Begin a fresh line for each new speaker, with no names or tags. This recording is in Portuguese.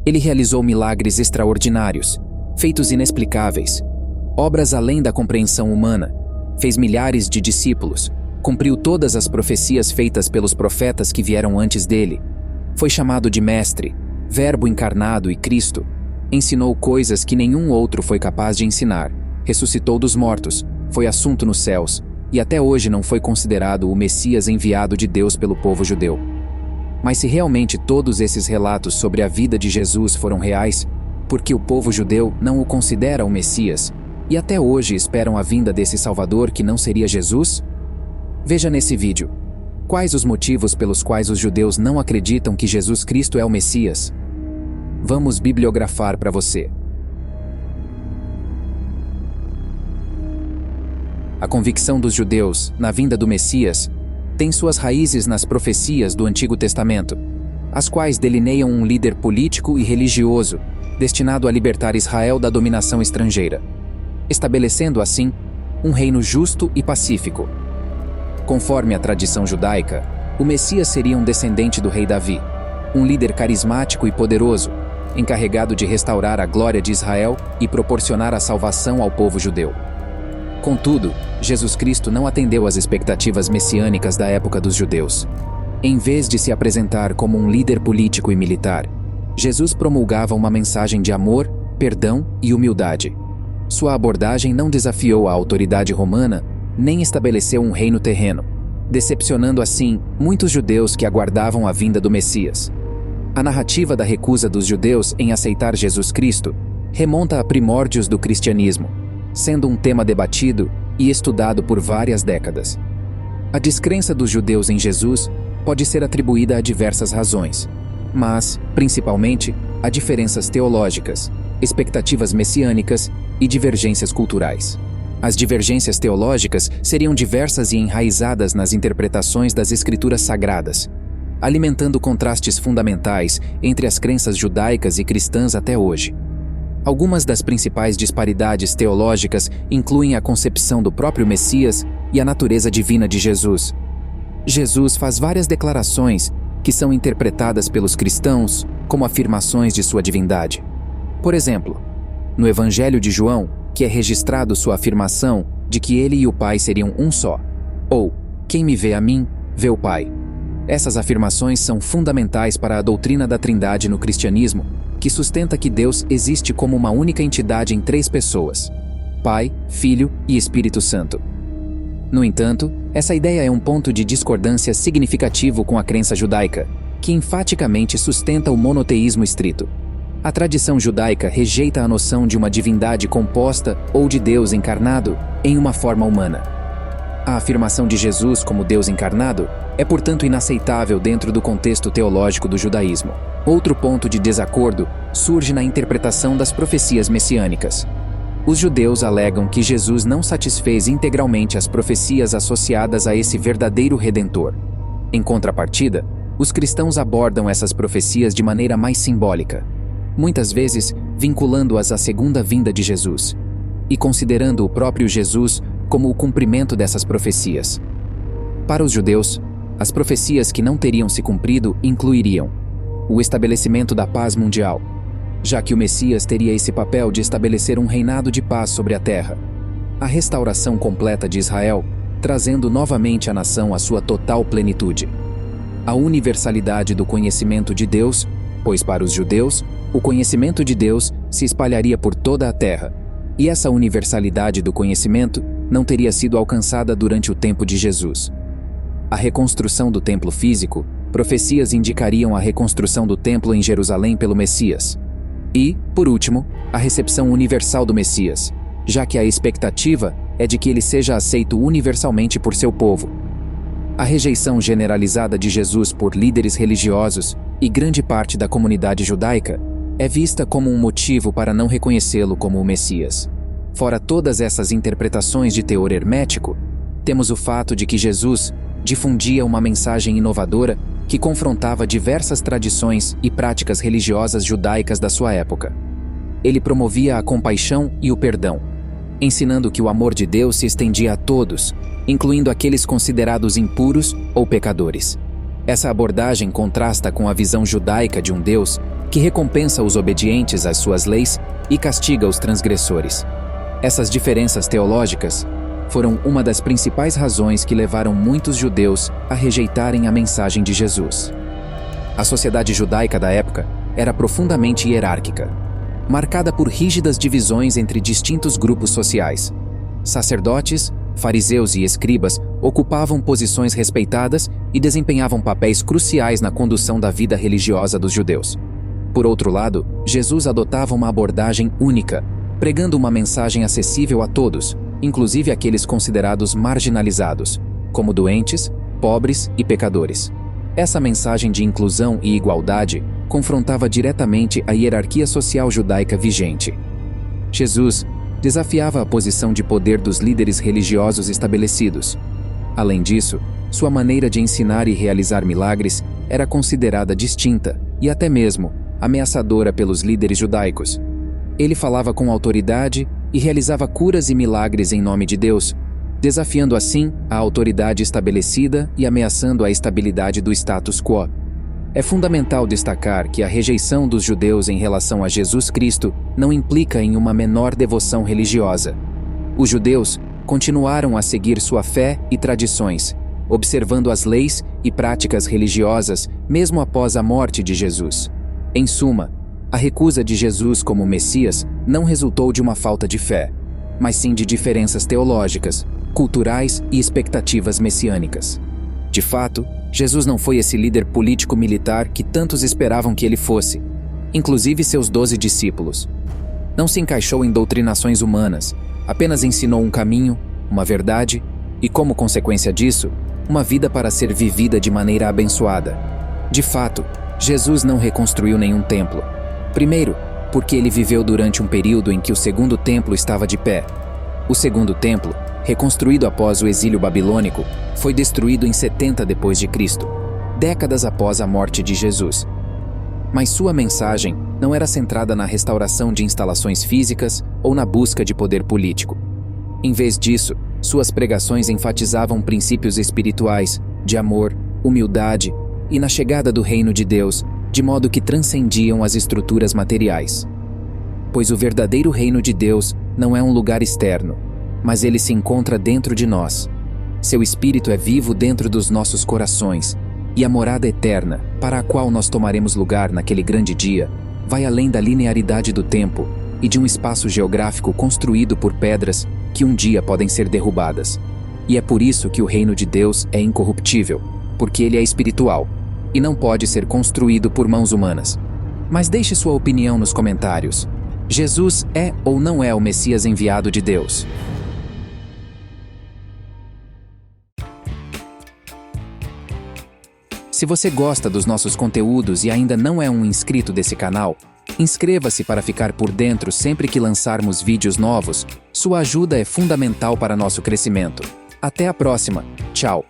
Ele realizou milagres extraordinários, feitos inexplicáveis, obras além da compreensão humana, fez milhares de discípulos, cumpriu todas as profecias feitas pelos profetas que vieram antes dele, foi chamado de Mestre, Verbo encarnado e Cristo, ensinou coisas que nenhum outro foi capaz de ensinar, ressuscitou dos mortos, foi assunto nos céus, e até hoje não foi considerado o Messias enviado de Deus pelo povo judeu. Mas se realmente todos esses relatos sobre a vida de Jesus foram reais, por que o povo judeu não o considera o Messias, e até hoje esperam a vinda desse Salvador que não seria Jesus? Veja nesse vídeo. Quais os motivos pelos quais os judeus não acreditam que Jesus Cristo é o Messias? Vamos bibliografar para você. A convicção dos judeus na vinda do Messias tem suas raízes nas profecias do Antigo Testamento, as quais delineiam um líder político e religioso destinado a libertar Israel da dominação estrangeira, estabelecendo assim um reino justo e pacífico. Conforme a tradição judaica, o Messias seria um descendente do rei Davi, um líder carismático e poderoso, encarregado de restaurar a glória de Israel e proporcionar a salvação ao povo judeu. Contudo, Jesus Cristo não atendeu às expectativas messiânicas da época dos judeus. Em vez de se apresentar como um líder político e militar, Jesus promulgava uma mensagem de amor, perdão e humildade. Sua abordagem não desafiou a autoridade romana, nem estabeleceu um reino terreno, decepcionando assim muitos judeus que aguardavam a vinda do Messias. A narrativa da recusa dos judeus em aceitar Jesus Cristo remonta a primórdios do cristianismo, sendo um tema debatido e estudado por várias décadas. A descrença dos judeus em Jesus pode ser atribuída a diversas razões, mas, principalmente, a diferenças teológicas, expectativas messiânicas e divergências culturais. As divergências teológicas seriam diversas e enraizadas nas interpretações das Escrituras Sagradas, alimentando contrastes fundamentais entre as crenças judaicas e cristãs até hoje. Algumas das principais disparidades teológicas incluem a concepção do próprio Messias e a natureza divina de Jesus. Jesus faz várias declarações que são interpretadas pelos cristãos como afirmações de sua divindade. Por exemplo, no Evangelho de João, que é registrado sua afirmação de que ele e o Pai seriam um só, ou quem me vê a mim, vê o Pai. Essas afirmações são fundamentais para a doutrina da Trindade no cristianismo, que sustenta que Deus existe como uma única entidade em 3 pessoas: Pai, Filho e Espírito Santo. No entanto, essa ideia é um ponto de discordância significativo com a crença judaica, que enfaticamente sustenta o monoteísmo estrito. A tradição judaica rejeita a noção de uma divindade composta ou de Deus encarnado em uma forma humana. A afirmação de Jesus como Deus encarnado é, portanto, inaceitável dentro do contexto teológico do judaísmo. Outro ponto de desacordo surge na interpretação das profecias messiânicas. Os judeus alegam que Jesus não satisfez integralmente as profecias associadas a esse verdadeiro Redentor. Em contrapartida, os cristãos abordam essas profecias de maneira mais simbólica, muitas vezes vinculando-as à segunda vinda de Jesus, e considerando o próprio Jesus como o cumprimento dessas profecias. Para os judeus, as profecias que não teriam se cumprido incluiriam o estabelecimento da paz mundial, já que o Messias teria esse papel de estabelecer um reinado de paz sobre a terra, a restauração completa de Israel, trazendo novamente a nação à sua total plenitude, a universalidade do conhecimento de Deus, pois para os judeus, o conhecimento de Deus se espalharia por toda a terra, e essa universalidade do conhecimento não teria sido alcançada durante o tempo de Jesus. A reconstrução do templo físico, profecias indicariam a reconstrução do templo em Jerusalém pelo Messias. E, por último, a recepção universal do Messias, já que a expectativa é de que ele seja aceito universalmente por seu povo. A rejeição generalizada de Jesus por líderes religiosos e grande parte da comunidade judaica é vista como um motivo para não reconhecê-lo como o Messias. Fora todas essas interpretações de teor hermético, temos o fato de que Jesus difundia uma mensagem inovadora que confrontava diversas tradições e práticas religiosas judaicas da sua época. Ele promovia a compaixão e o perdão, ensinando que o amor de Deus se estendia a todos, incluindo aqueles considerados impuros ou pecadores. Essa abordagem contrasta com a visão judaica de um Deus que recompensa os obedientes às suas leis e castiga os transgressores. Essas diferenças teológicas foram uma das principais razões que levaram muitos judeus a rejeitarem a mensagem de Jesus. A sociedade judaica da época era profundamente hierárquica, marcada por rígidas divisões entre distintos grupos sociais. Sacerdotes, fariseus e escribas ocupavam posições respeitadas e desempenhavam papéis cruciais na condução da vida religiosa dos judeus. Por outro lado, Jesus adotava uma abordagem única, pregando uma mensagem acessível a todos, inclusive aqueles considerados marginalizados, como doentes, pobres e pecadores. Essa mensagem de inclusão e igualdade confrontava diretamente a hierarquia social judaica vigente. Jesus desafiava a posição de poder dos líderes religiosos estabelecidos. Além disso, sua maneira de ensinar e realizar milagres era considerada distinta e até mesmo ameaçadora pelos líderes judaicos. Ele falava com autoridade e realizava curas e milagres em nome de Deus, desafiando assim a autoridade estabelecida e ameaçando a estabilidade do status quo. É fundamental destacar que a rejeição dos judeus em relação a Jesus Cristo não implica em uma menor devoção religiosa. Os judeus continuaram a seguir sua fé e tradições, observando as leis e práticas religiosas mesmo após a morte de Jesus. Em suma, a recusa de Jesus como Messias não resultou de uma falta de fé, mas sim de diferenças teológicas, culturais e expectativas messiânicas. De fato, Jesus não foi esse líder político-militar que tantos esperavam que ele fosse, inclusive seus 12 discípulos. Não se encaixou em doutrinações humanas, apenas ensinou um caminho, uma verdade e, como consequência disso, uma vida para ser vivida de maneira abençoada. De fato, Jesus não reconstruiu nenhum templo. Primeiro, porque ele viveu durante um período em que o segundo templo estava de pé. O segundo templo, reconstruído após o exílio babilônico, foi destruído em 70 d.C., décadas após a morte de Jesus. Mas sua mensagem não era centrada na restauração de instalações físicas ou na busca de poder político. Em vez disso, suas pregações enfatizavam princípios espirituais, de amor, humildade e na chegada do reino de Deus, de modo que transcendiam as estruturas materiais. Pois o verdadeiro reino de Deus não é um lugar externo, mas ele se encontra dentro de nós. Seu Espírito é vivo dentro dos nossos corações, e a morada eterna, para a qual nós tomaremos lugar naquele grande dia, vai além da linearidade do tempo e de um espaço geográfico construído por pedras que um dia podem ser derrubadas. E é por isso que o reino de Deus é incorruptível, porque ele é espiritual e não pode ser construído por mãos humanas. Mas deixe sua opinião nos comentários. Jesus é ou não é o Messias enviado de Deus? Se você gosta dos nossos conteúdos e ainda não é um inscrito desse canal, inscreva-se para ficar por dentro sempre que lançarmos vídeos novos. Sua ajuda é fundamental para nosso crescimento. Até a próxima. Tchau!